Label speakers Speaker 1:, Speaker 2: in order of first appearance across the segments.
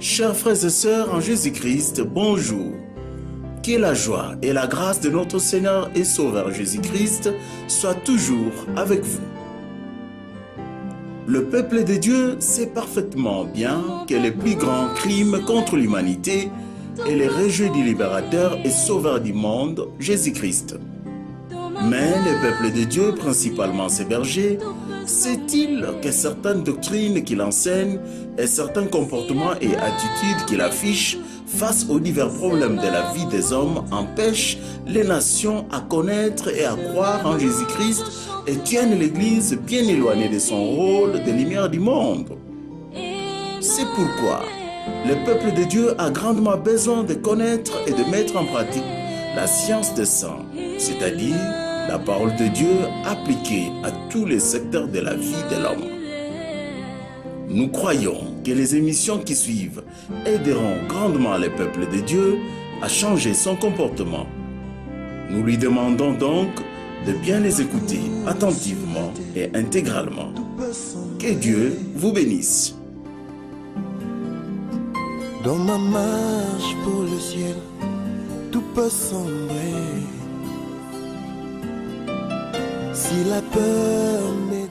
Speaker 1: Chers frères et sœurs en Jésus-Christ, bonjour. Que la joie et la grâce de notre Seigneur et Sauveur Jésus-Christ soient toujours avec vous. Le peuple de Dieu sait parfaitement bien que le plus grand crime contre l'humanité est le rejet du libérateur et sauveur du monde, Jésus-Christ. Mais le peuple de Dieu, principalement ses bergers, sait-il que certaines doctrines qu'il enseigne et certains comportements et attitudes qu'il affiche face aux divers problèmes de la vie des hommes empêchent les nations à connaître et à croire en Jésus-Christ et tiennent l'Église bien éloignée de son rôle de lumière du monde? C'est pourquoi le peuple de Dieu a grandement besoin de connaître et de mettre en pratique la science des saints, c'est-à-dire la parole de Dieu appliquée à tous les secteurs de la vie de l'homme. Nous croyons que les émissions qui suivent aideront grandement le peuple de Dieu à changer son comportement. Nous lui demandons donc de bien les écouter attentivement et intégralement. Que Dieu vous bénisse.
Speaker 2: Dans ma marche pour le ciel, tout peut sombrer. Si la peur m'aide.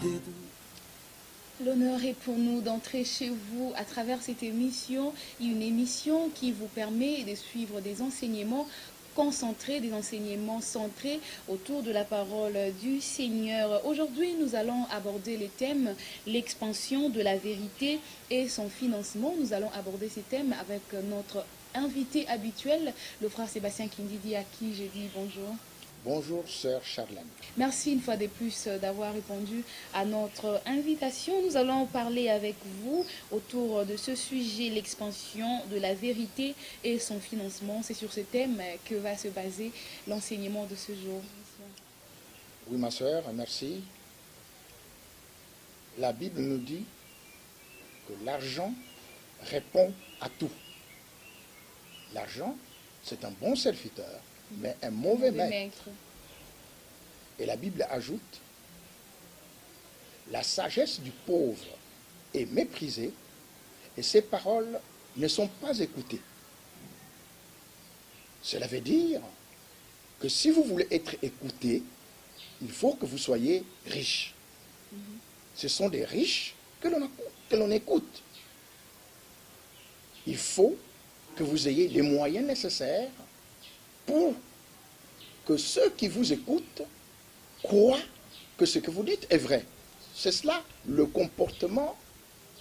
Speaker 3: L'honneur est pour nous d'entrer chez vous à travers cette émission, une émission qui vous permet de suivre des enseignements concentrés, des enseignements centrés autour de la parole du Seigneur. Aujourd'hui, nous allons aborder le thème l'expansion de la vérité et son financement. Nous allons aborder ces thèmes avec notre invité habituel, le frère Sébastien Kindidi, à qui je dis bonjour.
Speaker 4: Bonjour, sœur Charlène.
Speaker 3: Merci une fois de plus d'avoir répondu à notre invitation. Nous allons parler avec vous autour de ce sujet, l'expansion de la vérité et son financement. C'est sur ce thème que va se baser l'enseignement de ce jour.
Speaker 4: Oui, ma sœur, merci. La Bible nous dit que l'argent répond à tout. L'argent, c'est un bon serviteur, mais un mauvais maître. Et la Bible ajoute, la sagesse du pauvre est méprisée et ses paroles ne sont pas écoutées. Cela veut dire que si vous voulez être écouté, il faut que vous soyez riche. Ce sont des riches que l'on écoute. Il faut que vous ayez les moyens nécessaires pour que ceux qui vous écoutent croient que ce que vous dites est vrai. C'est cela le comportement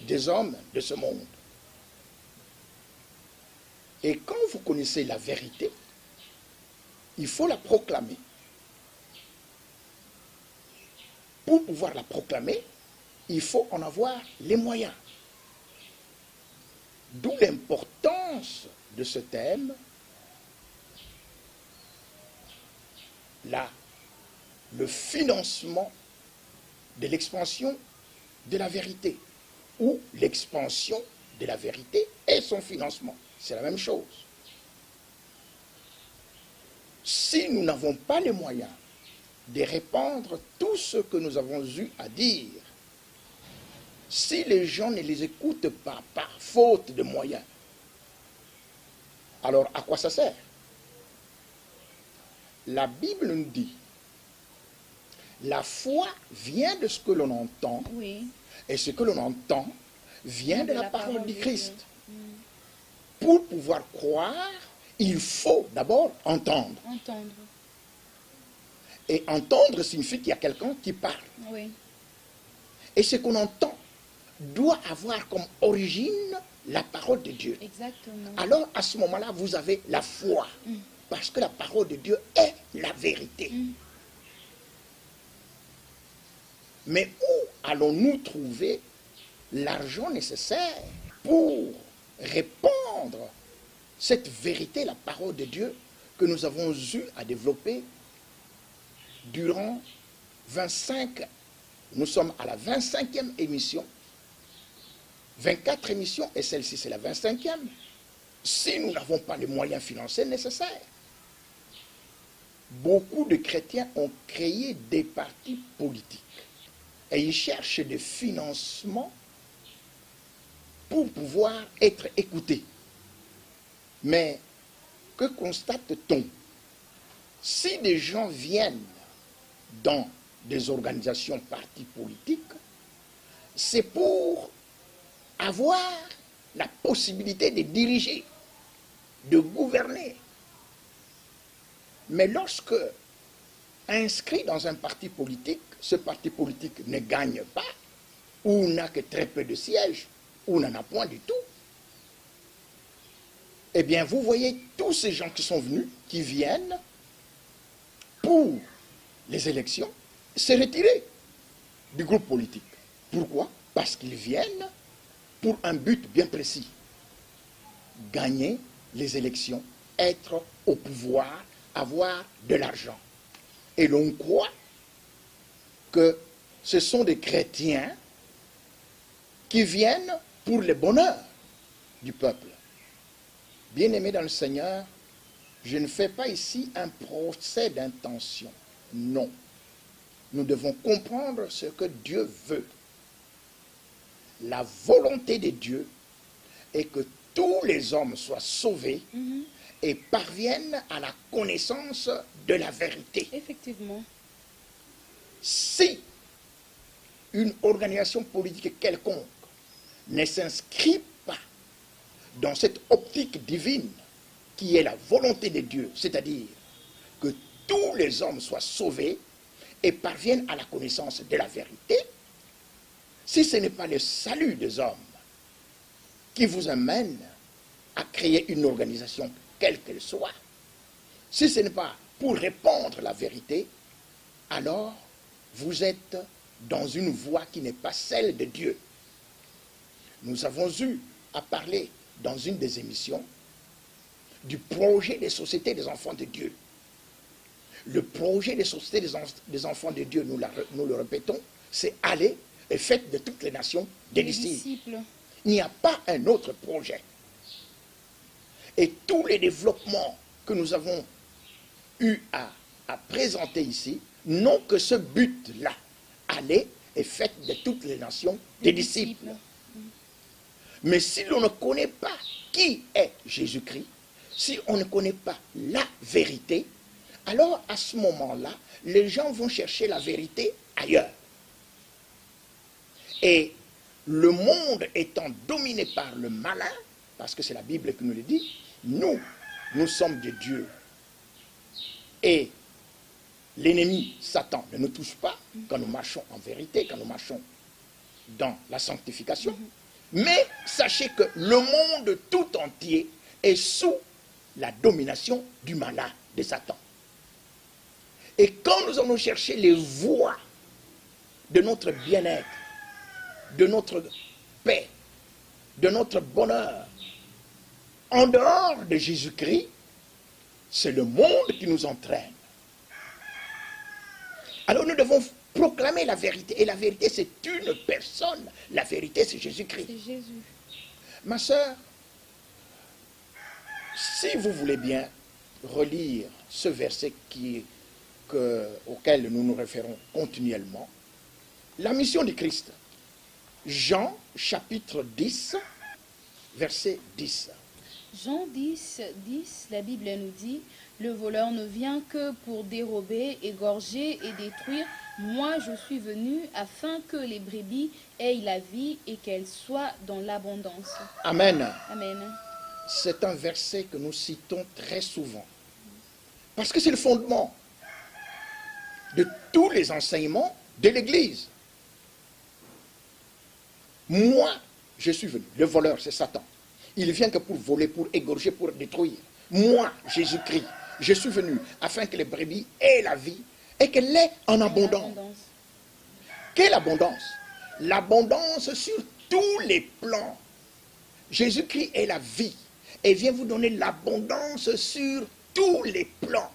Speaker 4: des hommes de ce monde. Et quand vous connaissez la vérité, il faut la proclamer. Pour pouvoir la proclamer, il faut en avoir les moyens. D'où l'importance de ce thème, le financement de l'expansion de la vérité, ou l'expansion de la vérité et son financement. C'est la même chose. Si nous n'avons pas les moyens de répandre tout ce que nous avons eu à dire, si les gens ne les écoutent pas par faute de moyens, alors à quoi ça sert? La Bible nous dit, la foi vient de ce que l'on entend, oui. Et ce que l'on entend vient de la parole du Christ. Pour pouvoir croire, il faut d'abord entendre. Et entendre signifie qu'il y a quelqu'un qui parle. Oui. Et ce qu'on entend doit avoir comme origine la parole de Dieu. Exactement. Alors, à ce moment-là, vous avez la foi. Parce que la parole de Dieu est la vérité. Mais où allons-nous trouver l'argent nécessaire pour répandre cette vérité, la parole de Dieu, que nous avons eu à développer durant 25, nous sommes à la 25e émission, 24 émissions, et celle-ci c'est la 25e, si nous n'avons pas les moyens financiers nécessaires. Beaucoup de chrétiens ont créé des partis politiques et ils cherchent des financements pour pour pouvoir être écoutés. Mais que constate-t-on? Si des gens viennent dans des organisations, partis politiques, c'est pour avoir la possibilité de diriger, de gouverner. Mais lorsque inscrit dans un parti politique, ce parti politique ne gagne pas, ou n'a que très peu de sièges, ou n'en a point du tout, eh bien vous voyez tous ces gens qui sont venus, qui viennent pour les élections, se retirer du groupe politique. Pourquoi? Parce qu'ils viennent pour un but bien précis. Gagner les élections, être au pouvoir, avoir de l'argent. Et l'on croit que ce sont des chrétiens qui viennent pour le bonheur du peuple. Bien-aimés dans le Seigneur, je ne fais pas ici un procès d'intention. Non. Nous devons comprendre ce que Dieu veut. La volonté de Dieu est que tous les hommes soient sauvés et parviennent à la connaissance de la vérité.
Speaker 3: Effectivement.
Speaker 4: Si une organisation politique quelconque ne s'inscrit pas dans cette optique divine qui est la volonté de Dieu, c'est-à-dire que tous les hommes soient sauvés et parviennent à la connaissance de la vérité, si ce n'est pas le salut des hommes qui vous amène à créer une organisation quelle qu'elle soit, si ce n'est pas pour répandre la vérité, alors vous êtes dans une voie qui n'est pas celle de Dieu. Nous avons eu à parler dans une des émissions du projet des sociétés des enfants de Dieu. Le projet des sociétés des enfants de Dieu, nous le répétons, c'est aller et faites de toutes les nations des disciples. Il n'y a pas un autre projet. Et tous les développements que nous avons eu à présenter ici n'ont que ce but-là. Aller et faites de toutes les nations des disciples. Mais si l'on ne connaît pas qui est Jésus-Christ, si on ne connaît pas la vérité, alors à ce moment-là, les gens vont chercher la vérité ailleurs. Et le monde étant dominé par le malin, parce que c'est la Bible qui nous le dit, nous sommes de Dieu. Et l'ennemi, Satan, ne nous touche pas quand nous marchons en vérité, quand nous marchons dans la sanctification. Mais sachez que le monde tout entier est sous la domination du malin, de Satan. Et quand nous allons chercher les voies de notre bien-être, de notre paix, de notre bonheur, en dehors de Jésus-Christ, c'est le monde qui nous entraîne. Alors nous devons proclamer la vérité. Et la vérité, c'est une personne. La vérité, c'est Jésus-Christ.
Speaker 3: C'est Jésus.
Speaker 4: Ma sœur, si vous voulez bien relire ce verset auquel nous nous référons continuellement, la mission du Christ, Jean chapitre 10, verset 10.
Speaker 3: Jean 10, 10, la Bible nous dit, « Le voleur ne vient que pour dérober, égorger et détruire. Moi, je suis venu afin que les brebis aient la vie et qu'elles soient dans l'abondance. »
Speaker 4: Amen.
Speaker 3: Amen.
Speaker 4: C'est un verset que nous citons très souvent. Parce que c'est le fondement de tous les enseignements de l'Église. Moi, je suis venu. Le voleur, c'est Satan. Il vient que pour voler, pour égorger, pour détruire. Moi, Jésus-Christ, je suis venu afin que les brebis aient la vie et qu'elle l'ait en abondance. Quelle abondance? L'abondance sur tous les plans. Jésus-Christ est la vie et vient vous donner l'abondance sur tous les plans.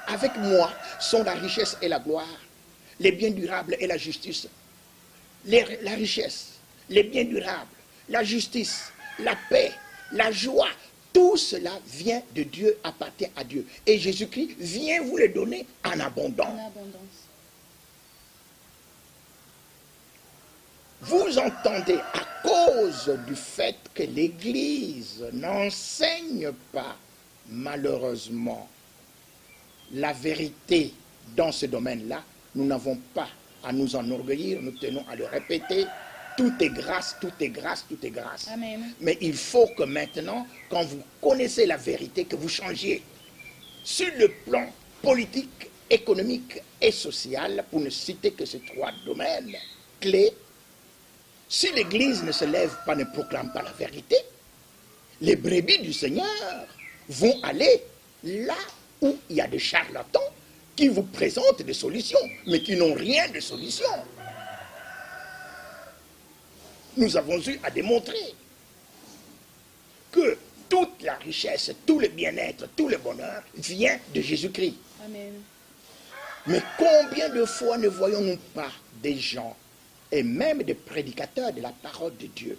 Speaker 4: Avec moi sont la richesse et la gloire, les biens durables et la justice. La richesse, les biens durables, la justice, la paix, la joie, tout cela vient de Dieu, appartient à Dieu. Et Jésus-Christ vient vous le donner en abondance.
Speaker 3: En abondance.
Speaker 4: Vous entendez à cause cause du fait que l'Église n'enseigne pas, malheureusement, la vérité dans ce domaine-là, nous n'avons pas à nous enorgueillir, nous tenons à le répéter. Tout est grâce, tout est grâce, tout est grâce.
Speaker 3: Amen.
Speaker 4: Mais il faut que maintenant, quand vous connaissez la vérité, que vous changiez sur le plan politique, économique et social, pour ne citer que ces trois domaines clés. Si l'Église ne se lève pas, ne proclame pas la vérité, les brebis du Seigneur vont aller là où il y a des charlatans qui vous présentent des solutions, mais qui n'ont rien de solution. Nous avons eu à démontrer que toute la richesse, tout le bien-être, tout le bonheur vient de Jésus-Christ.
Speaker 3: Amen.
Speaker 4: Mais combien de fois ne voyons-nous pas des gens, et même des prédicateurs de la parole de Dieu,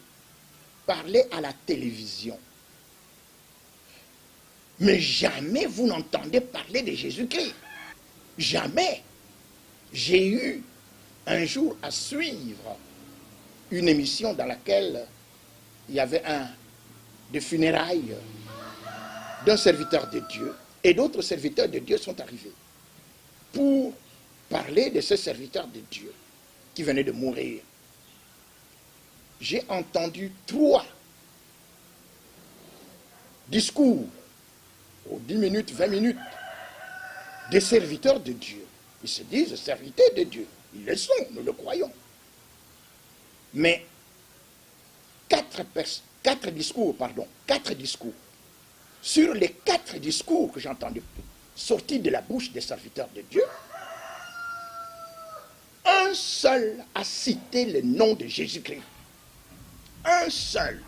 Speaker 4: parler à la télévision, mais jamais vous n'entendez parler de Jésus-Christ. Jamais. J'ai eu un jour à suivre une émission dans laquelle il y avait des funérailles d'un serviteur de Dieu, et d'autres serviteurs de Dieu sont arrivés pour parler de ce serviteur de Dieu qui venait de mourir. J'ai entendu 3 discours, aux 10 minutes, 20 minutes, des serviteurs de Dieu. Ils se disent serviteurs de Dieu. Ils le sont, nous le croyons. Mais 4 discours. Sur les 4 discours que j'ai entendus sortis de la bouche des serviteurs de Dieu, un seul a cité le nom de Jésus-Christ. Un seul.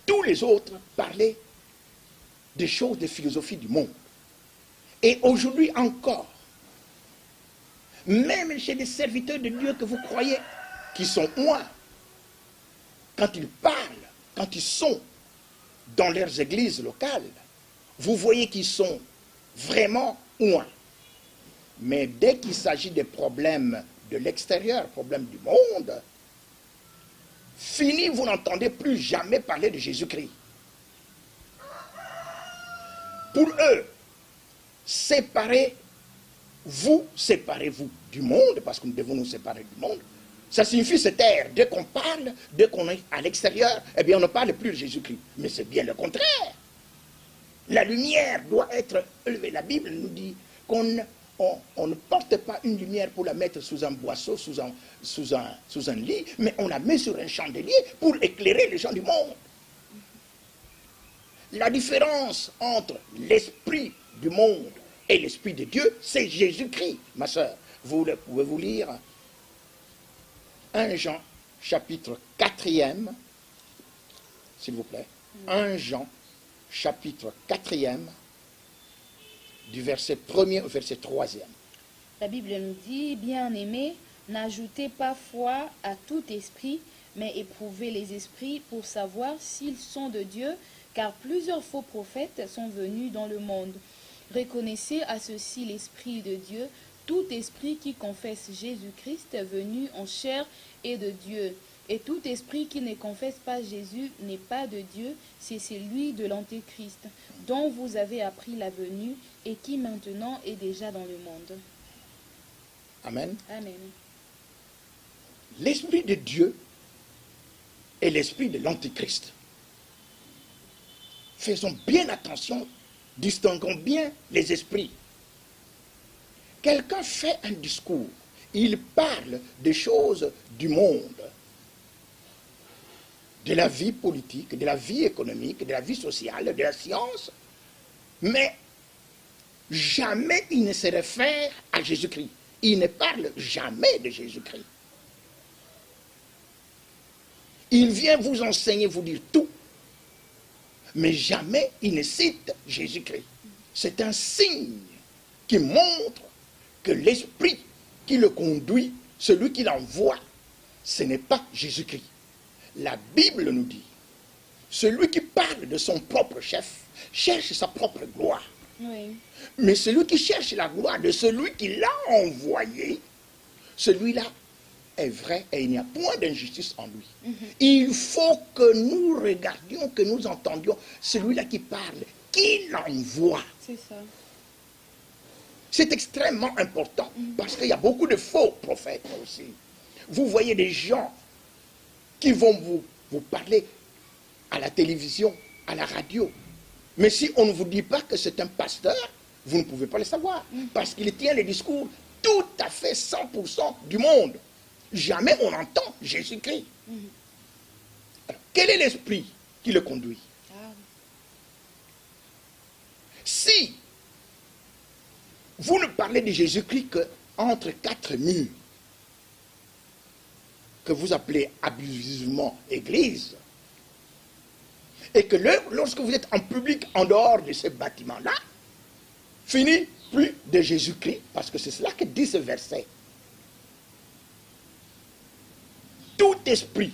Speaker 4: Tous les autres parlaient des choses de philosophie du monde. Et aujourd'hui encore, même chez des serviteurs de Dieu que vous croyez, qui sont loin, quand ils parlent, quand ils sont dans leurs églises locales, vous voyez qu'ils sont vraiment loin. Mais dès qu'il s'agit des problèmes de l'extérieur, problèmes du monde, fini, vous n'entendez plus jamais parler de Jésus-Christ. Pour eux, séparez-vous du monde, parce que nous devons nous séparer du monde. Ça signifie se taire. Dès qu'on parle, dès qu'on est à l'extérieur, eh bien on ne parle plus de Jésus-Christ. Mais c'est bien le contraire. La lumière doit être élevée. La Bible nous dit qu'on ne porte pas une lumière pour la mettre sous un boisseau, sous un lit, mais on la met sur un chandelier pour éclairer les gens du monde. La différence entre l'esprit du monde et l'esprit de Dieu, c'est Jésus-Christ, ma soeur. Vous pouvez-vous lire 1 Jean, chapitre 4e, s'il vous plaît. 1 Jean, chapitre 4e, du verset 1er au verset 3e.
Speaker 3: La Bible nous dit, bien-aimés, n'ajoutez pas foi à tout esprit, mais éprouvez les esprits pour savoir s'ils sont de Dieu, car plusieurs faux prophètes sont venus dans le monde. Reconnaissez à ceci l'Esprit de Dieu, tout esprit qui confesse Jésus-Christ venu en chair est de Dieu. Et tout esprit qui ne confesse pas Jésus n'est pas de Dieu, c'est celui de l'Antéchrist, dont vous avez appris la venue et qui maintenant est déjà dans le monde.
Speaker 4: Amen.
Speaker 3: Amen.
Speaker 4: L'Esprit de Dieu est l'esprit de l'Antéchrist. Faisons bien attention, distinguons bien les esprits. Quelqu'un fait un discours, il parle des choses du monde, de la vie politique, de la vie économique, de la vie sociale, de la science, mais jamais il ne se réfère à Jésus-Christ. Il ne parle jamais de Jésus-Christ. Il vient vous enseigner, vous dire tout, mais jamais il ne cite Jésus-Christ. C'est un signe qui montre que l'esprit qui le conduit, celui qui l'envoie, ce n'est pas Jésus-Christ. La Bible nous dit, celui qui parle de son propre chef cherche sa propre gloire.
Speaker 3: Oui.
Speaker 4: Mais celui qui cherche la gloire de celui qui l'a envoyé, celui-là, est vrai et il n'y a point d'injustice en lui. Il faut que nous regardions, que nous entendions celui-là qui parle, qui l'envoie.
Speaker 3: C'est ça.
Speaker 4: C'est extrêmement important parce qu'il y a beaucoup de faux prophètes aussi. Vous voyez des gens qui vont vous parler à la télévision, à la radio. Mais si on ne vous dit pas que c'est un pasteur, vous ne pouvez pas le savoir. Parce qu'il tient les discours tout à fait 100% du monde. Jamais on entend Jésus-Christ. Alors, quel est l'esprit qui le conduit? Si vous ne parlez de Jésus-Christ qu'entre quatre murs, que vous appelez abusivement Église, et que lorsque vous êtes en public en dehors de ce bâtiment-là, fini plus de Jésus-Christ, parce que c'est cela que dit ce verset. Tout esprit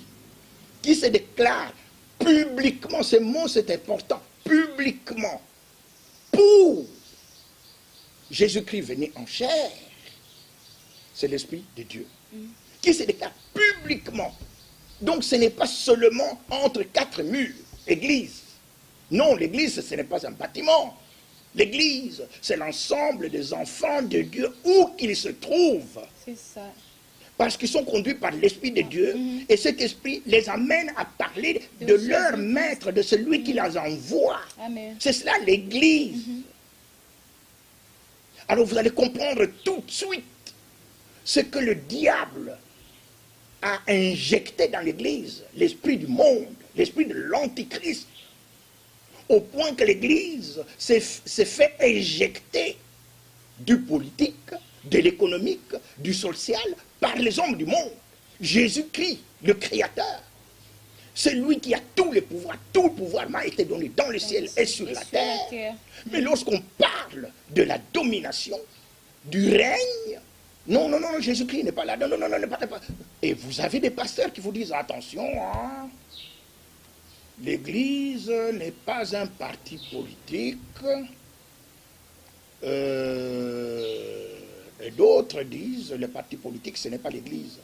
Speaker 4: qui se déclare publiquement, ce mot c'est important, publiquement, pour Jésus-Christ venu en chair, c'est l'Esprit de Dieu, qui se déclare publiquement. Donc ce n'est pas seulement entre quatre murs, Église. Non, l'Église, ce n'est pas un bâtiment. L'Église, c'est l'ensemble des enfants de Dieu, où qu'ils se trouvent.
Speaker 3: C'est ça.
Speaker 4: Parce qu'ils sont conduits par l'Esprit de Dieu, et cet Esprit les amène à parler de leur maître, de celui qui les envoie. C'est cela l'Église. Alors vous allez comprendre tout de suite ce que le diable a injecté dans l'Église, l'esprit du monde, l'esprit de l'Antichrist, au point que l'Église s'est fait injecter du politique, de l'économique, du social, par les hommes du monde. Jésus-Christ, le Créateur, celui qui a tout le pouvoir m'a été donné dans le ciel et sur la terre. Mais lorsqu'on parle de la domination, du règne, non, Jésus-Christ n'est pas là, non, n'est pas là. Et vous avez des pasteurs qui vous disent, attention, hein, l'Église n'est pas un parti politique, et d'autres disent, le parti politique, ce n'est pas l'Église.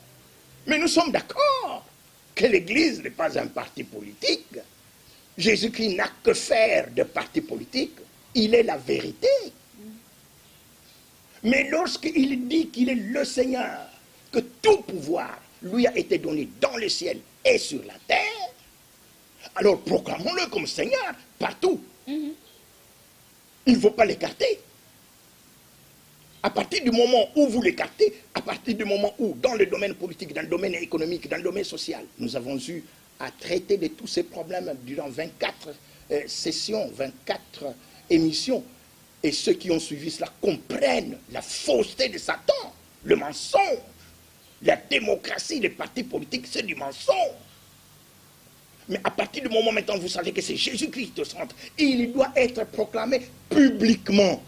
Speaker 4: Mais nous sommes d'accord que l'Église n'est pas un parti politique. Jésus-Christ n'a que faire de parti politique. Il est la vérité. Mais lorsqu'il dit qu'il est le Seigneur, que tout pouvoir lui a été donné dans le ciel et sur la terre, alors proclamons-le comme Seigneur partout. Il ne faut pas l'écarter. À partir du moment où vous l'écartez, à partir du moment où, dans le domaine politique, dans le domaine économique, dans le domaine social, nous avons eu à traiter de tous ces problèmes durant 24 sessions, 24 émissions. Et ceux qui ont suivi cela comprennent la fausseté de Satan, le mensonge. La démocratie des partis politiques, c'est du mensonge. Mais à partir du moment maintenant où vous savez que c'est Jésus-Christ au centre, il doit être proclamé publiquement.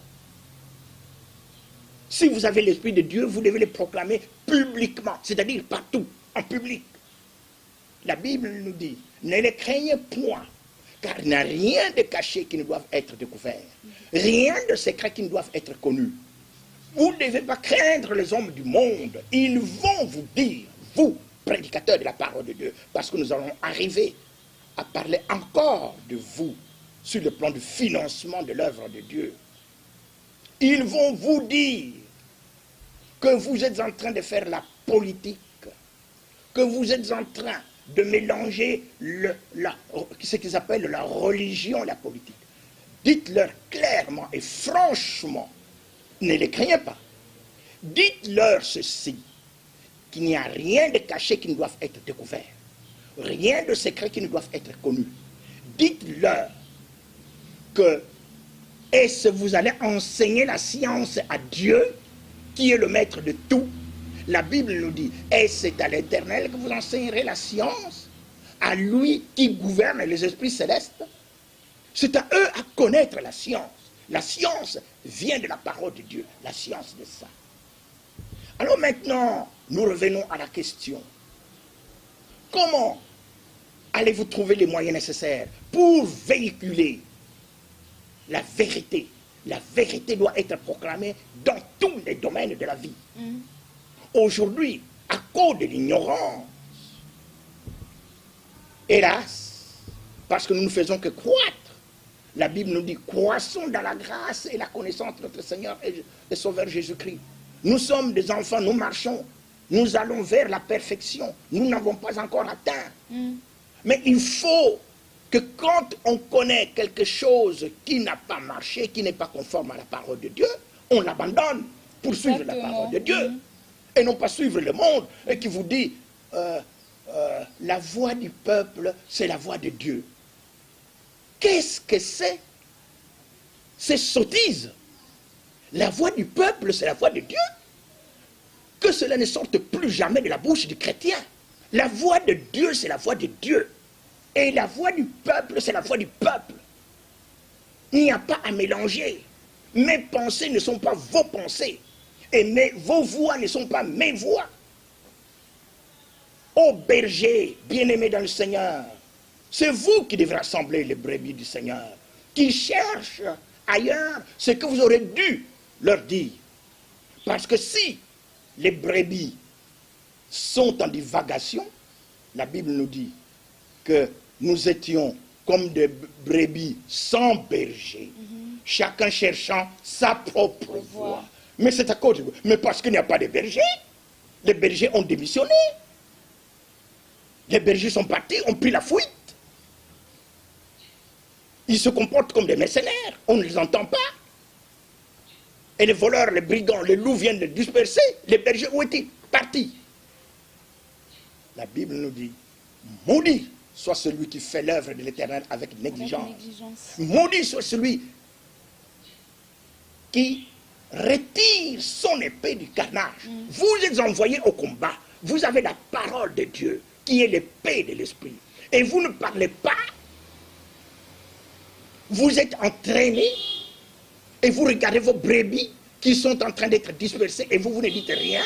Speaker 4: Si vous avez l'Esprit de Dieu, vous devez le proclamer publiquement, c'est-à-dire partout, en public. La Bible nous dit, ne les craignez point, car il n'y a rien de caché qui ne doive être découvert, rien de secret qui ne doive être connu. Vous ne devez pas craindre les hommes du monde, ils vont vous dire, vous, prédicateurs de la parole de Dieu, parce que nous allons arriver à parler encore de vous sur le plan du financement de l'œuvre de Dieu. Ils vont vous dire que vous êtes en train de faire la politique, que vous êtes en train de mélanger ce qu'ils appellent la religion et la politique. Dites-leur clairement et franchement, ne les craignez pas. Dites-leur ceci, qu'il n'y a rien de caché qui ne doive être découvert, rien de secret qui ne doive être connu. Dites-leur que est-ce que vous allez enseigner la science à Dieu, qui est le maître de tout? La Bible nous dit, est-ce à l'Éternel que vous enseignerez la science? À lui qui gouverne les esprits célestes? C'est à eux à connaître la science. La science vient de la parole de Dieu, la science de ça. Alors maintenant, nous revenons à la question. Comment allez-vous trouver les moyens nécessaires pour véhiculer la vérité? La vérité doit être proclamée dans tous les domaines de la vie. Aujourd'hui, à cause de l'ignorance. Hélas, parce que nous ne faisons que croître. La Bible nous dit, croissons dans la grâce et la connaissance de notre Seigneur et Sauveur Jésus-Christ. Nous sommes des enfants, nous marchons, nous allons vers la perfection. Nous n'avons pas encore atteint. Mais il faut que quand on connaît quelque chose qui n'a pas marché, qui n'est pas conforme à la parole de Dieu, on l'abandonne pour suivre la parole de Dieu. Et non pas suivre le monde et qui vous dit la voix du peuple, c'est la voix de Dieu. Qu'est-ce que c'est? C'est sottise. La voix du peuple, c'est la voix de Dieu. Que cela ne sorte plus jamais de la bouche du chrétien. La voix de Dieu, c'est la voix de Dieu. Et la voix du peuple, c'est la voix du peuple. Il n'y a pas à mélanger. Mes pensées ne sont pas vos pensées. Et vos voix ne sont pas mes voix. Ô berger, bien-aimés dans le Seigneur, c'est vous qui devrez rassembler les brebis du Seigneur, qui cherchent ailleurs ce que vous aurez dû leur dire. Parce que si les brebis sont en divagation, la Bible nous dit que nous étions comme des brebis sans berger, chacun cherchant sa propre voie. Mais c'est à cause de vous. Mais parce qu'il n'y a pas de berger, les bergers ont démissionné. Les bergers sont partis, ont pris la fuite. Ils se comportent comme des mercenaires. On ne les entend pas. Et les voleurs, les brigands, les loups viennent les disperser. Les bergers où étaient partis? La Bible nous dit, maudit soit celui qui fait l'œuvre de l'Éternel avec négligence. Maudit soit celui qui retire son épée du carnage. Vous êtes envoyés au combat. Vous avez la parole de Dieu, qui est l'épée de l'esprit. Et vous ne parlez pas. Vous êtes entraînés et vous regardez vos brebis qui sont en train d'être dispersées et vous ne dites rien.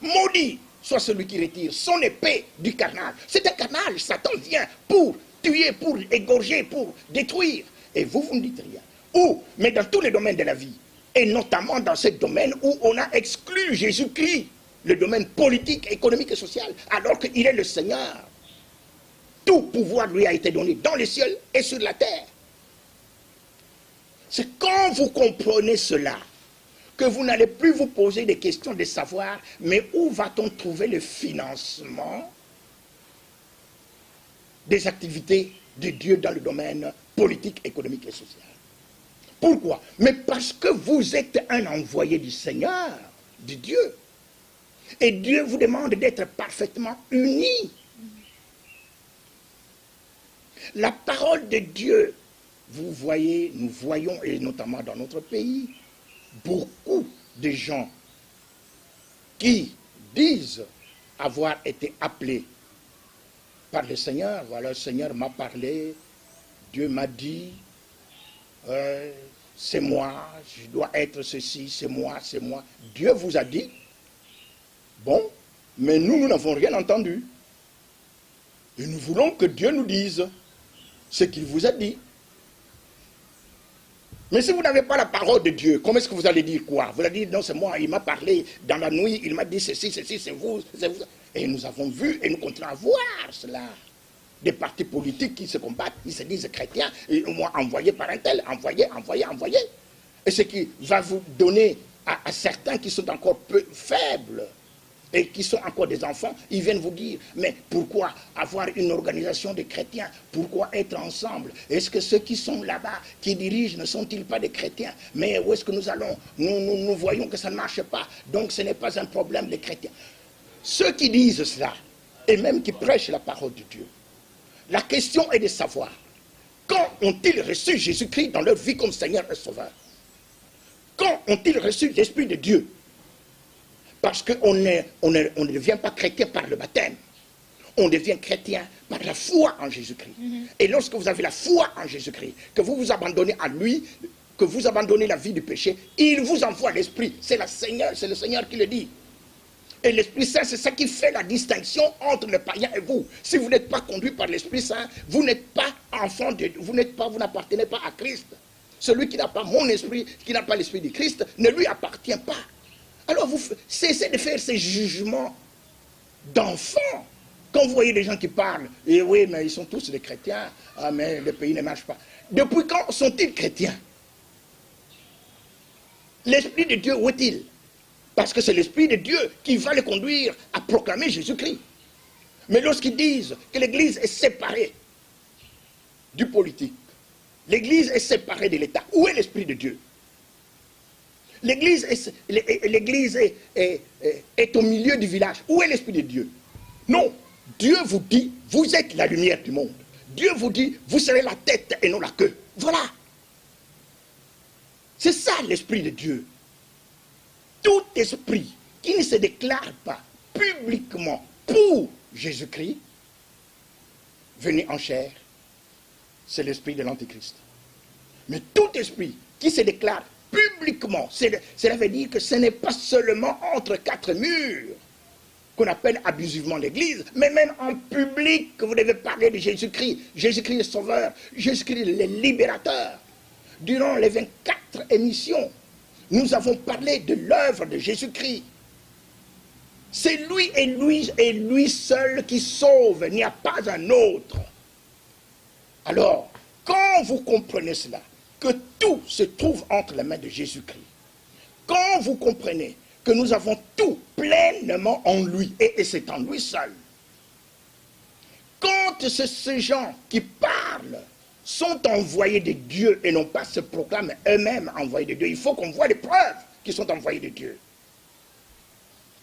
Speaker 4: Maudit soit celui qui retire son épée du carnage. C'est un carnage. Satan vient pour tuer, pour égorger, pour détruire. Et vous ne dites rien. Où? Mais dans tous les domaines de la vie. Et notamment dans ce domaine où on a exclu Jésus-Christ, le domaine politique, économique et social, alors qu'il est le Seigneur. Tout pouvoir lui a été donné dans les cieux et sur la terre. C'est quand vous comprenez cela que vous n'allez plus vous poser des questions de savoir, mais où va-t-on trouver le financement des activités de Dieu dans le domaine politique, économique et social. Pourquoi? Mais parce que vous êtes un envoyé du Seigneur, de Dieu. Et Dieu vous demande d'être parfaitement unis. La parole de Dieu, vous voyez, nous voyons, et notamment dans notre pays, beaucoup de gens qui disent avoir été appelés par le Seigneur. Voilà, le Seigneur m'a parlé, Dieu m'a dit, c'est moi, je dois être ceci, c'est moi, c'est moi. Dieu vous a dit, bon, mais nous n'avons rien entendu. Et nous voulons que Dieu nous dise ce qu'il vous a dit. Mais si vous n'avez pas la parole de Dieu, comment est-ce que vous allez dire quoi? Vous allez dire, non, c'est moi, il m'a parlé dans la nuit, il m'a dit ceci, c'est vous, c'est vous. Et nous avons vu, et nous continuons à voir cela. Des partis politiques qui se combattent, ils se disent chrétiens, et moi, envoyé par un tel, envoyé. Et ce qui va vous donner à certains qui sont encore peu faibles, et qui sont encore des enfants, ils viennent vous dire, mais pourquoi avoir une organisation de chrétiens? Pourquoi être ensemble? Est-ce que ceux qui sont là-bas, qui dirigent, ne sont-ils pas des chrétiens? Mais où est-ce que nous allons? Nous voyons que ça ne marche pas, donc ce n'est pas un problème des chrétiens. Ceux qui disent cela, et même qui prêchent la parole de Dieu, la question est de savoir, quand ont-ils reçu Jésus-Christ dans leur vie comme Seigneur et Sauveur? Quand ont-ils reçu l'Esprit de Dieu? Parce qu'on ne devient pas chrétien par le baptême. On devient chrétien par la foi en Jésus-Christ. Et lorsque vous avez la foi en Jésus-Christ, que vous vous abandonnez à lui, que vous abandonnez la vie du péché, il vous envoie l'Esprit. C'est le Seigneur qui le dit. Et l'Esprit Saint, c'est ça qui fait la distinction entre le païen et vous. Si vous n'êtes pas conduit par l'Esprit Saint, vous n'êtes pas enfant de Dieu, vous n'appartenez pas à Christ. Celui qui n'a pas mon esprit, qui n'a pas l'esprit du Christ, ne lui appartient pas. Alors vous cessez de faire ces jugements d'enfants. Quand vous voyez des gens qui parlent, et oui, mais ils sont tous des chrétiens, ah, mais le pays ne marche pas. Depuis quand sont-ils chrétiens? L'Esprit de Dieu, où est-il? Parce que c'est l'Esprit de Dieu qui va les conduire à proclamer Jésus-Christ. Mais lorsqu'ils disent que l'Église est séparée du politique, l'Église est séparée de l'État, où est l'Esprit de Dieu? L'Église est au milieu du village, où est l'Esprit de Dieu? Non, Dieu vous dit, vous êtes la lumière du monde. Dieu vous dit, vous serez la tête et non la queue. Voilà. C'est ça l'Esprit de Dieu. Tout esprit qui ne se déclare pas publiquement pour Jésus-Christ, venu en chair, c'est l'esprit de l'Antéchrist. Mais tout esprit qui se déclare publiquement, cela veut dire que ce n'est pas seulement entre quatre murs qu'on appelle abusivement l'Église, mais même en public que vous devez parler de Jésus-Christ. Jésus-Christ le Sauveur, Jésus-Christ le Libérateur. Durant les 24 émissions, nous avons parlé de l'œuvre de Jésus-Christ. C'est lui et lui seul qui sauve, il n'y a pas un autre. Alors, quand vous comprenez cela, que tout se trouve entre les mains de Jésus-Christ, quand vous comprenez que nous avons tout pleinement en lui, et c'est en lui seul, quand ces gens qui parlent sont envoyés de Dieu et non pas se proclament eux-mêmes envoyés de Dieu, il faut qu'on voit les preuves qu'ils sont envoyés de Dieu.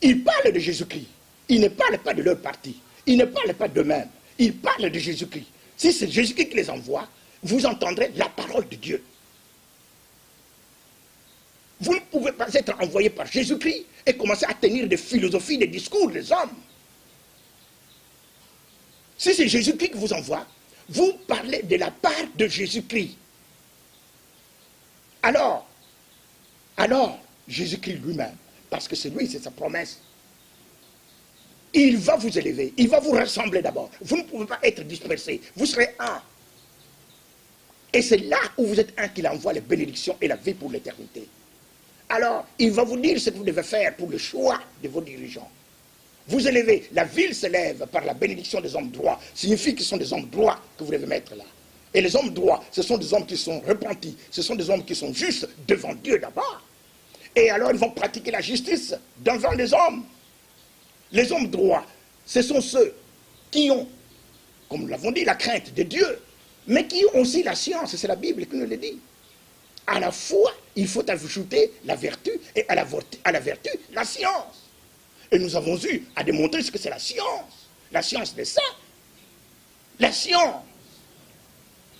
Speaker 4: Ils parlent de Jésus-Christ, ils ne parlent pas de leur parti, ils ne parlent pas d'eux-mêmes, ils parlent de Jésus-Christ. Si c'est Jésus-Christ qui les envoie, vous entendrez la parole de Dieu. Vous ne pouvez pas être envoyé par Jésus-Christ et commencer à tenir des philosophies, des discours des hommes. Si c'est Jésus-Christ qui vous envoie, vous parlez de la part de Jésus-Christ. Alors, Jésus-Christ lui-même, parce que c'est lui, c'est sa promesse, il va vous élever, il va vous rassembler d'abord. Vous ne pouvez pas être dispersés, vous serez un. Et c'est là où vous êtes un qu'il envoie les bénédictions et la vie pour l'éternité. Alors, il va vous dire ce que vous devez faire pour le choix de vos dirigeants. Vous élevez, la ville s'élève par la bénédiction des hommes droits. Signifie que ce sont des hommes droits que vous devez mettre là. Et les hommes droits, ce sont des hommes qui sont repentis. Ce sont des hommes qui sont justes devant Dieu d'abord. Et alors, ils vont pratiquer la justice devant les hommes. Les hommes droits, ce sont ceux qui ont, comme nous l'avons dit, la crainte de Dieu, mais qui ont aussi la science, c'est la Bible qui nous le dit. À la foi, il faut ajouter la vertu, et à la vertu, la science. Et nous avons eu à démontrer ce que c'est la science des saints. La science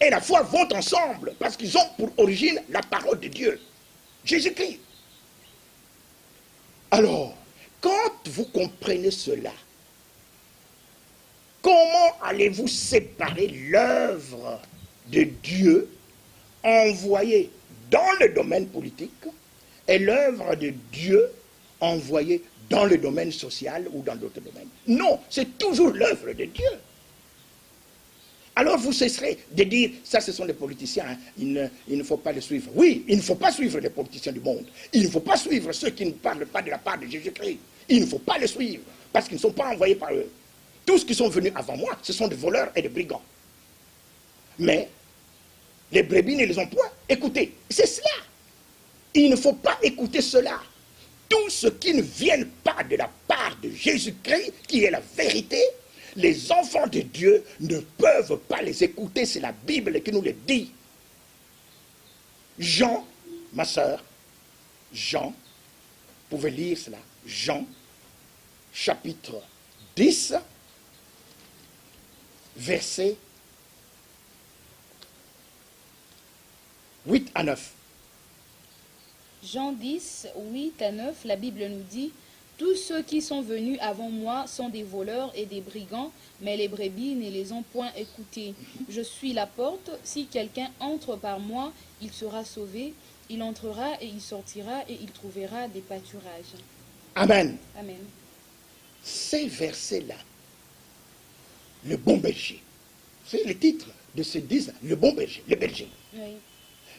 Speaker 4: et la foi vont ensemble, parce qu'ils ont pour origine la parole de Dieu, Jésus-Christ. Alors, quand vous comprenez cela, comment allez-vous séparer l'œuvre de Dieu envoyée dans le domaine politique et l'œuvre de Dieu envoyée dans le domaine social ou dans d'autres domaines? Non, c'est toujours l'œuvre de Dieu. Alors vous cesserez de dire, ça ce sont des politiciens, hein, il ne faut pas les suivre. Oui, il ne faut pas suivre les politiciens du monde. Il ne faut pas suivre ceux qui ne parlent pas de la part de Jésus-Christ. Il ne faut pas les suivre, parce qu'ils ne sont pas envoyés par eux. Tous ceux qui sont venus avant moi, ce sont des voleurs et des brigands. Mais les brebis ne les ont point. Écoutez, c'est cela. Il ne faut pas écouter cela. Tous ceux qui ne viennent pas de la part de Jésus-Christ, qui est la vérité, les enfants de Dieu ne peuvent pas les écouter. C'est la Bible qui nous le dit. Jean, ma sœur, Jean, vous pouvez lire cela, Jean, chapitre 10, verset 8 à 9.
Speaker 3: Jean 10, 8 à 9, la Bible nous dit: tous ceux qui sont venus avant moi sont des voleurs et des brigands, mais les brebis ne les ont point écoutés. Je suis la porte, si quelqu'un entre par moi, il sera sauvé, il entrera et il sortira et il trouvera des pâturages.
Speaker 4: Amen.
Speaker 3: Amen.
Speaker 4: Ces versets-là, le bon berger, c'est le titre de ce disque, le bon berger, le berger.
Speaker 3: Oui.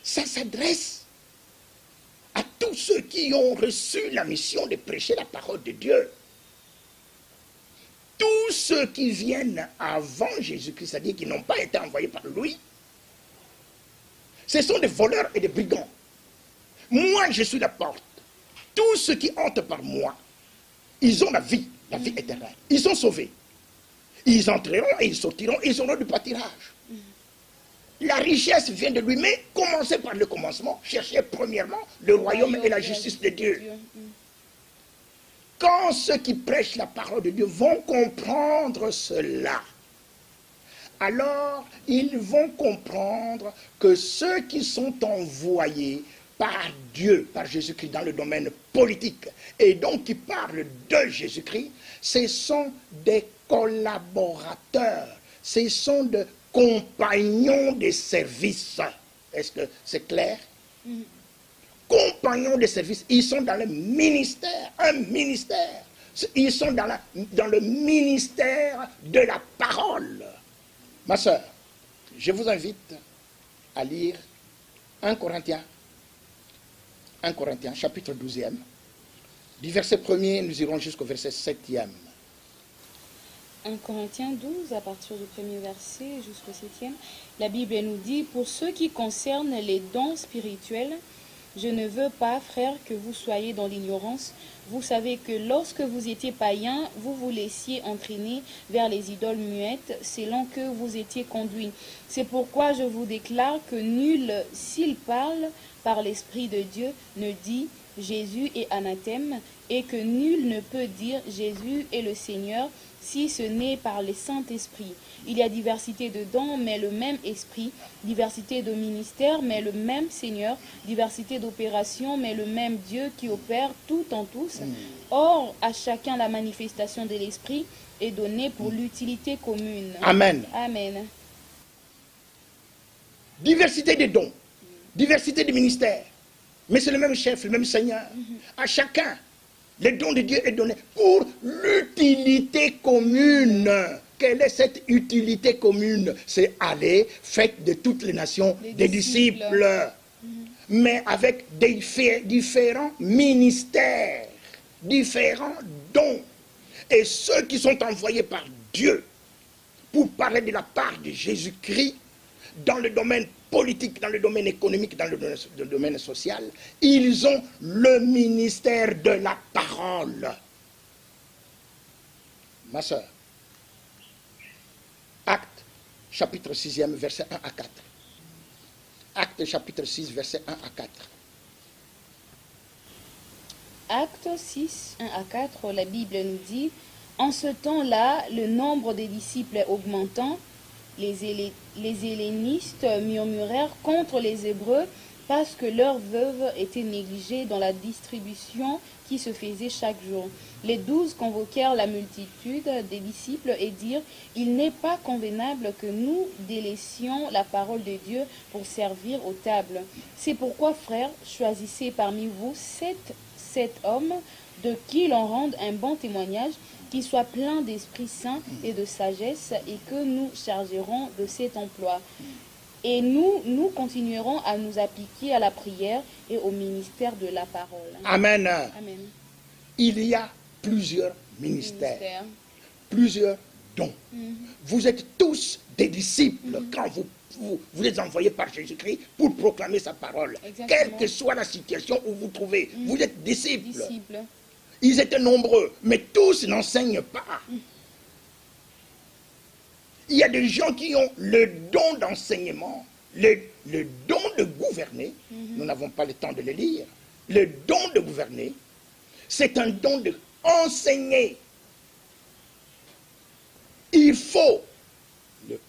Speaker 4: Ça s'adresse à tous tous ceux qui ont reçu la mission de prêcher la parole de Dieu, tous ceux qui viennent avant Jésus-Christ, c'est-à-dire qui n'ont pas été envoyés par lui, ce sont des voleurs et des brigands. Moi, je suis la porte. Tous ceux qui entrent par moi, ils ont la vie éternelle. Ils sont sauvés. Ils entreront et ils sortiront, et ils auront du pâturage. La richesse vient de lui, mais commencez par le commencement. Cherchez premièrement le royaume et la justice de Dieu. Quand ceux qui prêchent la parole de Dieu vont comprendre cela, alors ils vont comprendre que ceux qui sont envoyés par Dieu, par Jésus-Christ dans le domaine politique, et donc qui parlent de Jésus-Christ, ce sont des collaborateurs, ce sont des compagnons de service. Est-ce que c'est clair? Compagnons de service, ils sont dans le ministère, un ministère. Ils sont dans le ministère de la parole. Ma soeur, je vous invite à lire 1 Corinthiens, chapitre 12e. Du verset 1er, nous irons jusqu'au verset 7e.
Speaker 3: 1 Corinthiens 12, à partir du premier verset jusqu'au 7e, la Bible nous dit, « Pour ce qui concerne les dons spirituels, je ne veux pas, frères, que vous soyez dans l'ignorance. Vous savez que lorsque vous étiez païens, vous vous laissiez entraîner vers les idoles muettes, selon que vous étiez conduits. C'est pourquoi je vous déclare que nul, s'il parle par l'Esprit de Dieu, ne dit « Jésus est anathème » et que nul ne peut dire « Jésus est le Seigneur » si ce n'est par le Saint-Esprit. Il y a diversité de dons, mais le même Esprit, diversité de ministères, mais le même Seigneur, diversité d'opérations, mais le même Dieu qui opère tout en tous. Or, à chacun la manifestation de l'Esprit est donnée pour l'utilité commune.
Speaker 4: Amen.
Speaker 3: Amen.
Speaker 4: Diversité des dons, diversité des ministères, mais c'est le même chef, le même Seigneur. À chacun, le don de Dieu est donné pour l'utilité commune. Quelle est cette utilité commune? C'est aller, faites de toutes les nations des disciples. Mais avec différents ministères, différents dons. Et ceux qui sont envoyés par Dieu pour parler de la part de Jésus-Christ dans le domaine politique, dans le domaine économique, dans le domaine social, ils ont le ministère de la parole. Ma soeur, Actes, chapitre 6e, verset 1 à 4. Actes, chapitre 6, verset 1 à 4.
Speaker 3: Actes 6, 1 à 4, la Bible nous dit, « En ce temps-là, le nombre des disciples augmentant, les hellénistes murmurèrent contre les Hébreux parce que leurs veuves étaient négligées dans la distribution qui se faisait chaque jour. Les 12 convoquèrent la multitude des disciples et dirent, « Il n'est pas convenable que nous délaissions la parole de Dieu pour servir aux tables. C'est pourquoi, frères, choisissez parmi vous sept hommes de qui l'on rende un bon témoignage, qui soit plein d'Esprit Saint et de sagesse, et que nous chargerons de cet emploi. Et nous continuerons à nous appliquer à la prière et au ministère de la parole. »
Speaker 4: Amen.
Speaker 3: Amen.
Speaker 4: Il y a plusieurs ministères, plusieurs dons. Vous êtes tous des disciples quand vous êtes envoyés par Jésus-Christ pour proclamer sa parole.
Speaker 3: Exactement.
Speaker 4: Quelle que soit la situation où vous vous trouvez, vous êtes disciples.
Speaker 3: Disciples.
Speaker 4: Ils étaient nombreux, mais tous n'enseignent pas. Il y a des gens qui ont le don d'enseignement, le don de gouverner. Nous n'avons pas le temps de le lire. Le don de gouverner, c'est un don de enseigner. Il faut,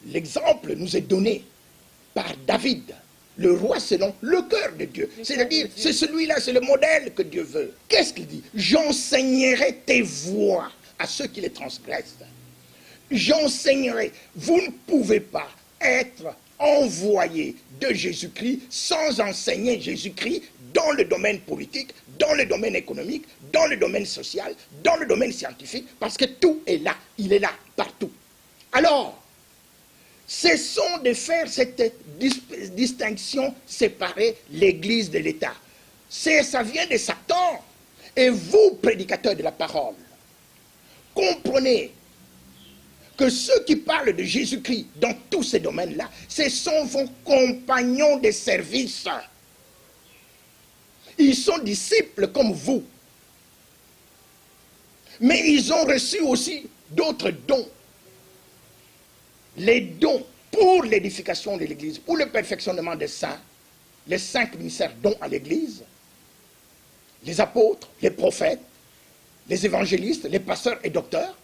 Speaker 4: l'exemple nous est donné par David, le roi selon le cœur de Dieu. C'est-à-dire, c'est celui-là, c'est le modèle que Dieu veut. Qu'est-ce qu'il dit? J'enseignerai tes voies à ceux qui les transgressent. J'enseignerai. Vous ne pouvez pas être envoyé de Jésus-Christ sans enseigner Jésus-Christ dans le domaine politique, dans le domaine économique, dans le domaine social, dans le domaine scientifique, parce que tout est là. Il est là, partout. Alors, cessons de faire cette distinction séparée, l'Église de l'État. Ça vient de Satan. Et vous, prédicateurs de la parole, comprenez que ceux qui parlent de Jésus-Christ dans tous ces domaines-là, ce sont vos compagnons de service. Ils sont disciples comme vous. Mais ils ont reçu aussi d'autres dons. Les dons pour l'édification de l'Église, pour le perfectionnement des saints, les 5 ministères dons à l'Église, les apôtres, les prophètes, les évangélistes, les pasteurs et docteurs.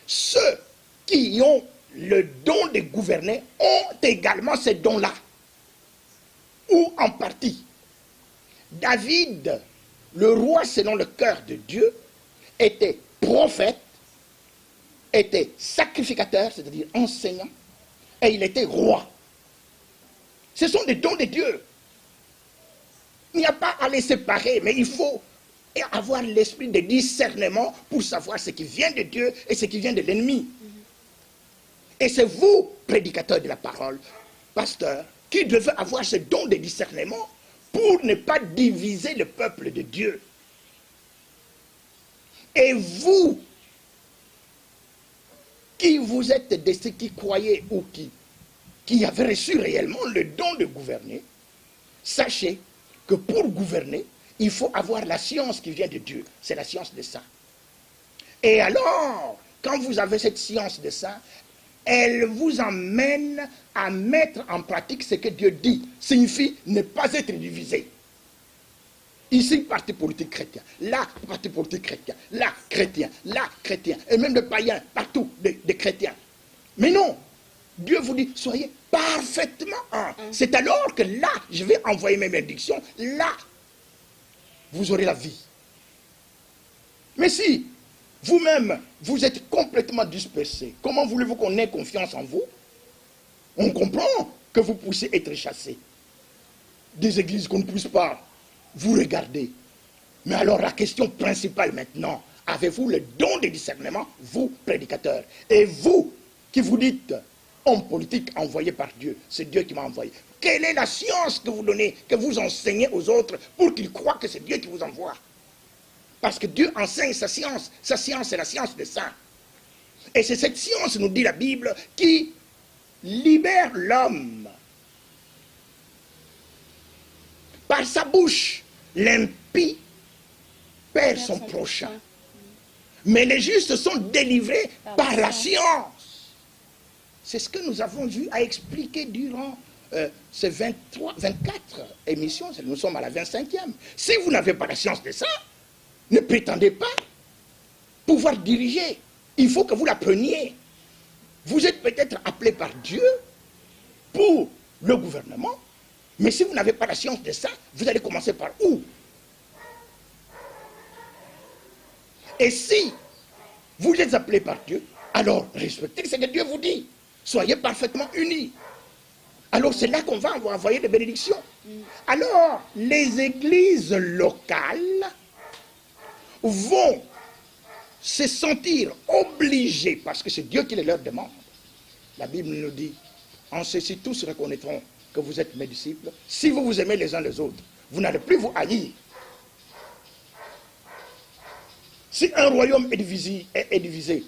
Speaker 4: Ceux qui ont le don de gouverner ont également ces dons-là, ou en partie. David, le roi selon le cœur de Dieu, était prophète, était sacrificateur, c'est-à-dire enseignant, et il était roi. Ce sont des dons de Dieu. Il n'y a pas à les séparer, mais il faut avoir l'esprit de discernement pour savoir ce qui vient de Dieu et ce qui vient de l'ennemi. Et c'est vous, prédicateurs de la parole, pasteurs, qui devez avoir ce don de discernement pour ne pas diviser le peuple de Dieu. Et vous, qui vous êtes de ceux qui croyaient ou qui avez reçu réellement le don de gouverner, sachez que pour gouverner, il faut avoir la science qui vient de Dieu. C'est la science de ça. Et alors, quand vous avez cette science de ça, elle vous emmène à mettre en pratique ce que Dieu dit. Signifie ne pas être divisé. Ici, parti politique chrétien. Là, parti politique chrétien. Là, chrétien. Là, chrétien. Et même de païens, partout, des chrétiens. Mais non. Dieu vous dit, soyez parfaitement un. C'est alors que là, je vais envoyer mes bénédictions. Là, vous aurez la vie. Mais si vous-même, vous êtes complètement dispersé, comment voulez-vous qu'on ait confiance en vous? On comprend que vous puissiez être chassés des églises qu'on ne puisse pas vous regarder. Mais alors la question principale maintenant, avez-vous le don de discernement, vous, prédicateurs? Et vous, qui vous dites, homme politique envoyé par Dieu, c'est Dieu qui m'a envoyé. Quelle est la science que vous donnez, que vous enseignez aux autres pour qu'ils croient que c'est Dieu qui vous envoie? Parce que Dieu enseigne sa science. Sa science, c'est la science des saints. Et c'est cette science, nous dit la Bible, qui libère l'homme. Par sa bouche, l'impie perd son prochain. Mais les justes sont délivrés par la science. C'est ce que nous avons vu à expliquer durant ces 24 émissions. Nous sommes à la 25e. Si vous n'avez pas la science de ça, ne prétendez pas pouvoir diriger. Il faut que vous la preniez. Vous êtes peut-être appelé par Dieu pour le gouvernement, mais si vous n'avez pas la science de ça, vous allez commencer par où? Et si vous êtes appelé par Dieu, alors respectez ce que Dieu vous dit. Soyez parfaitement unis. Alors c'est là qu'on va envoyer des bénédictions. Alors, les églises locales vont se sentir obligés, parce que c'est Dieu qui les leur demande. La Bible nous dit, en ceci tous reconnaîtront que vous êtes mes disciples, si vous vous aimez les uns les autres. Vous n'allez plus vous haïr. Si un royaume est divisé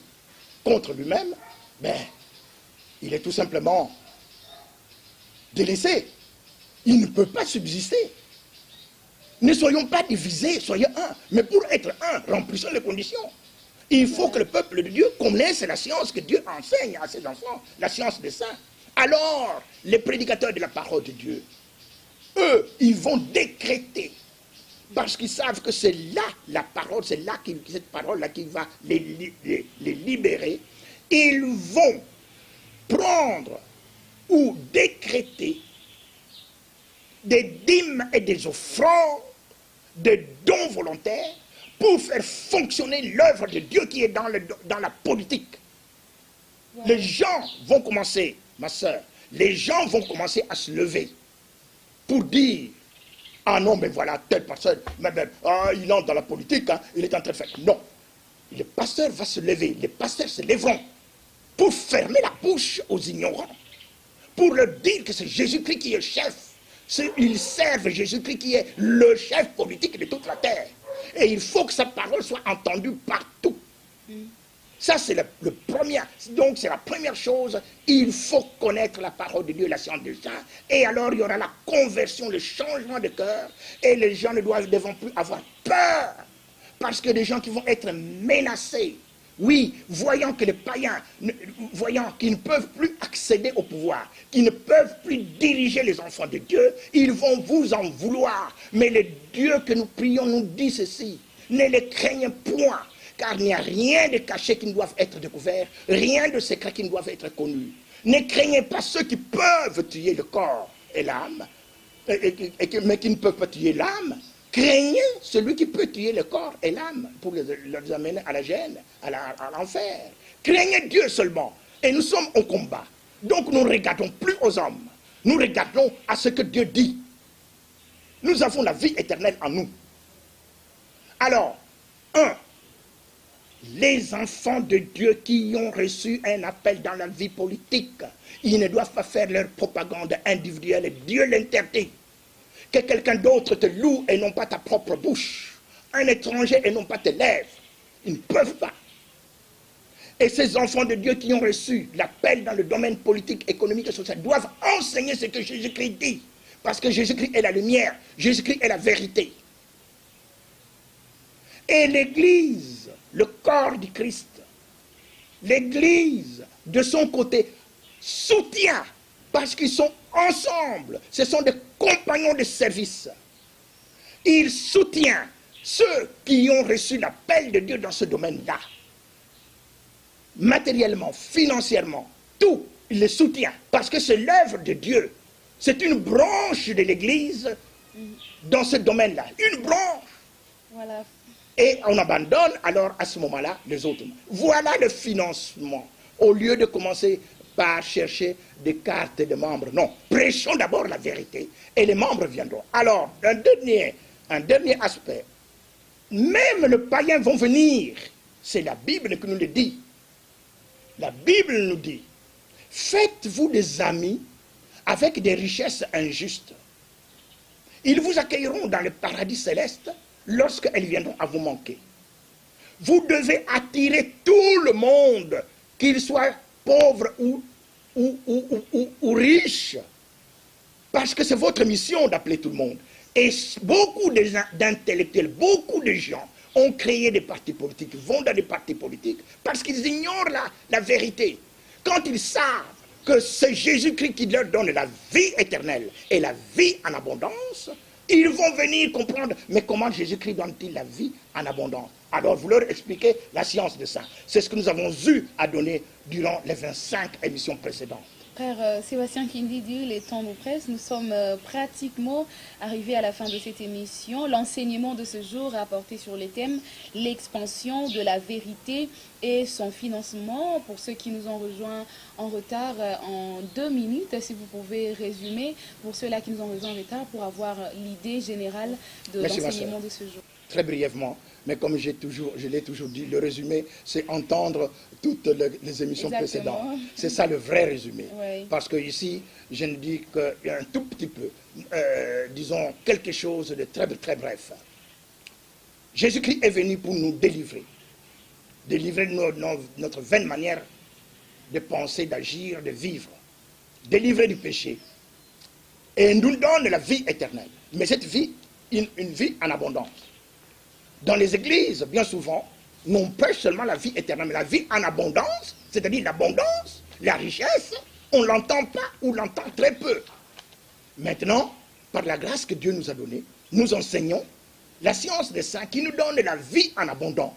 Speaker 4: contre lui-même, ben, il est tout simplement délaissé. Il ne peut pas subsister. Ne soyons pas divisés, soyez un. Mais pour être un, remplissons les conditions. Il faut que le peuple de Dieu connaisse la science que Dieu enseigne à ses enfants, la science des saints. Alors, les prédicateurs de la parole de Dieu, eux, ils vont décréter. Parce qu'ils savent que c'est là la parole, c'est là cette parole-là qui va les libérer. Ils vont prendre ou décréter des dîmes et des offrandes, des dons volontaires pour faire fonctionner l'œuvre de Dieu qui est dans la politique. Ouais. Les gens vont commencer, ma soeur, les gens vont commencer à se lever pour dire, ah non, mais voilà, telle personne, il entre dans la politique, hein, il est en train de faire. Non, le pasteur va se lever, les pasteurs se lèveront pour fermer la bouche aux ignorants, pour leur dire que c'est Jésus-Christ qui est chef, Ils servent Jésus-Christ qui est le chef politique de toute la terre. Et il faut que sa parole soit entendue partout. Ça, c'est le premier. Donc, c'est la première chose. Il faut connaître la parole de Dieu, la science de ça. Et alors, il y aura la conversion, le changement de cœur. Et les gens ne devront plus avoir peur. Parce que des gens qui vont être menacés, oui, voyant que les païens, voyant qu'ils ne peuvent plus accéder au pouvoir, qu'ils ne peuvent plus diriger les enfants de Dieu, ils vont vous en vouloir. Mais le Dieu que nous prions nous dit ceci: ne les craignez point, car il n'y a rien de caché qui ne doive être découvert, rien de secret qui ne doive être connu. Ne craignez pas ceux qui peuvent tuer le corps et l'âme, mais qui ne peuvent pas tuer l'âme. Craignez celui qui peut tuer le corps et l'âme pour les amener à la gêne, à l'enfer. Craignez Dieu seulement. Et nous sommes au combat. Donc nous ne regardons plus aux hommes. Nous regardons à ce que Dieu dit. Nous avons la vie éternelle en nous. Alors, les enfants de Dieu qui ont reçu un appel dans la vie politique, ils ne doivent pas faire leur propagande individuelle. Dieu l'interdit. Que quelqu'un d'autre te loue et non pas ta propre bouche. Un étranger et non pas tes lèvres. Ils ne peuvent pas. Et ces enfants de Dieu qui ont reçu l'appel dans le domaine politique, économique et social doivent enseigner ce que Jésus-Christ dit. Parce que Jésus-Christ est la lumière. Jésus-Christ est la vérité. Et l'Église, le corps du Christ, l'Église, de son côté, soutient, parce qu'ils sont ensemble, ce sont des compagnons de service. Il soutient ceux qui ont reçu l'appel de Dieu dans ce domaine-là. Matériellement, financièrement, tout, il les soutient, parce que c'est l'œuvre de Dieu. C'est une branche de l'Église dans ce domaine-là. Une branche.
Speaker 3: Voilà.
Speaker 4: Et on abandonne alors à ce moment-là les autres. Voilà le financement. Au lieu de commencer par chercher des cartes de membres. Non, prêchons d'abord la vérité et les membres viendront. Alors, un dernier aspect. Même les païens vont venir. C'est la Bible qui nous le dit. La Bible nous dit: faites-vous des amis avec des richesses injustes. Ils vous accueilleront dans le paradis céleste lorsqu'elles viendront à vous manquer. Vous devez attirer tout le monde, qu'il soit pauvre ou riche, parce que c'est votre mission d'appeler tout le monde. Et beaucoup d'intellectuels, beaucoup de gens ont créé des partis politiques, vont dans des partis politiques, parce qu'ils ignorent la vérité. Quand ils savent que c'est Jésus-Christ qui leur donne la vie éternelle et la vie en abondance, ils vont venir comprendre, mais comment Jésus-Christ donne-t-il la vie en abondance? Alors vous leur expliquez la science de ça. C'est ce que nous avons eu à donner durant les 25 émissions précédentes.
Speaker 3: Frère Sébastien Kindidi, les temps nous pressent. Nous sommes pratiquement arrivés à la fin de cette émission. L'enseignement de ce jour a porté sur les thèmes l'expansion de la vérité et son financement. Pour ceux qui nous ont rejoints en retard, en 2 minutes, si vous pouvez résumer pour ceux-là qui nous ont rejoints en retard pour avoir l'idée générale de l'enseignement de ce jour.
Speaker 4: Très brièvement, mais comme je l'ai toujours dit, le résumé, c'est entendre toutes les émissions précédentes. C'est ça le vrai résumé.
Speaker 3: Oui.
Speaker 4: Parce que ici, je ne dis qu'un tout petit peu, disons quelque chose de très, très bref. Jésus-Christ est venu pour nous délivrer. Délivrer notre vaine manière de penser, d'agir, de vivre. Délivrer du péché. Et nous donne la vie éternelle. Mais cette vie, une vie en abondance. Dans les églises, bien souvent, non pas seulement la vie éternelle, mais la vie en abondance, c'est-à-dire l'abondance, la richesse, on ne l'entend pas ou l'entend très peu. Maintenant, par la grâce que Dieu nous a donnée, nous enseignons la science des saints qui nous donne la vie en abondance.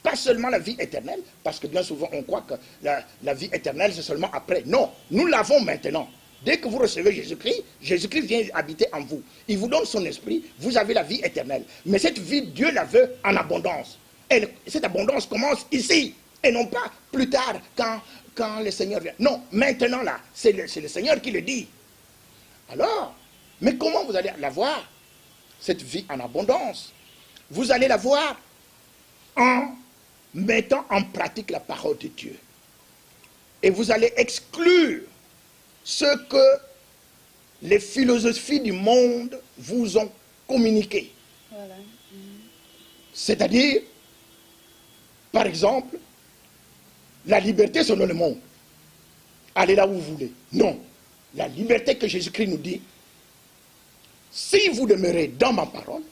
Speaker 4: Pas seulement la vie éternelle, parce que bien souvent on croit que la vie éternelle c'est seulement après. Non, nous l'avons maintenant. Dès que vous recevez Jésus-Christ, Jésus-Christ vient habiter en vous. Il vous donne son esprit, vous avez la vie éternelle. Mais cette vie, Dieu la veut en abondance. Et cette abondance commence ici, et non pas plus tard quand le Seigneur vient. Non, maintenant là, c'est le Seigneur qui le dit. Alors, mais comment vous allez l'avoir, cette vie en abondance? Vous allez l'avoir en mettant en pratique la parole de Dieu. Et vous allez exclure ce que les philosophies du monde vous ont communiqué.
Speaker 3: Voilà.
Speaker 4: C'est-à-dire, par exemple, la liberté selon le monde. Allez là où vous voulez. Non. La liberté que Jésus-Christ nous dit, si vous demeurez dans ma parole,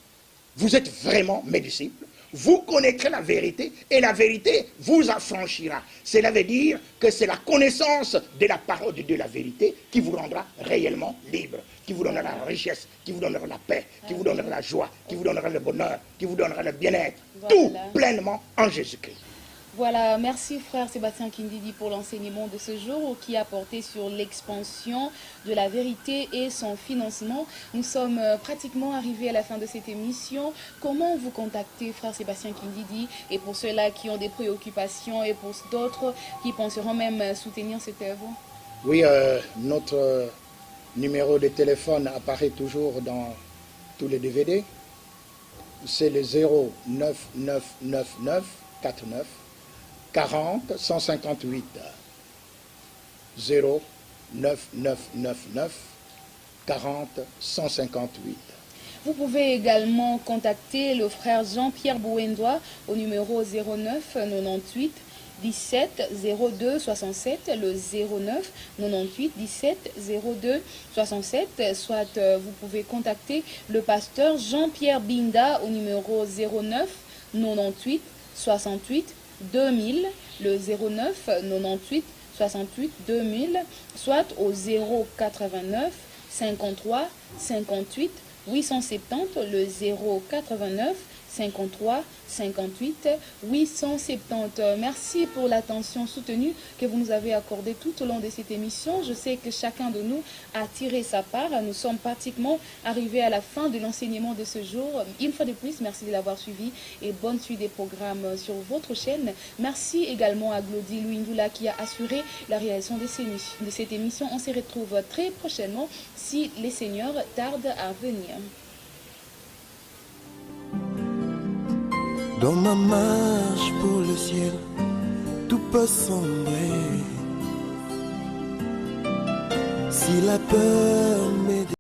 Speaker 4: vous êtes vraiment mes disciples, vous connaîtrez la vérité et la vérité vous affranchira. Cela veut dire que c'est la connaissance de la parole de Dieu, la vérité, qui vous rendra réellement libre, qui vous donnera la richesse, qui vous donnera la paix, qui vous donnera la joie, qui vous donnera le bonheur, qui vous donnera le bien-être.
Speaker 3: Voilà.
Speaker 4: Tout pleinement en Jésus-Christ.
Speaker 3: Voilà, merci frère Sébastien Kindidi pour l'enseignement de ce jour qui a porté sur l'expansion de la vérité et son financement. Nous sommes pratiquement arrivés à la fin de cette émission. Comment vous contacter, frère Sébastien Kindidi? Et pour ceux-là qui ont des préoccupations et pour d'autres qui penseront même soutenir cette œuvre?
Speaker 4: Oui, notre numéro de téléphone apparaît toujours dans tous les DVD. C'est le 09999 49 40 158 09999 40 158.
Speaker 3: Vous pouvez également contacter le frère Jean-Pierre Bouendois au numéro 09 98 17 02 67, le 09 98 17 02 67, soit vous pouvez contacter le pasteur Jean-Pierre Binda au numéro 09 98 68 2000, le 09 98 68 2000, soit au 089 53 58 870, le 089 53 58 870. Merci pour l'attention soutenue que vous nous avez accordée tout au long de cette émission. Je sais que chacun de nous a tiré sa part. Nous sommes pratiquement arrivés à la fin de l'enseignement de ce jour. Une fois de plus, merci de l'avoir suivi et bonne suite des programmes sur votre chaîne. Merci également à Glody Louindoula qui a assuré la réalisation de cette émission. On se retrouve très prochainement si les seigneurs tardent à venir.
Speaker 2: Dans ma marche pour le ciel, tout peut sombrer. Si la peur m'est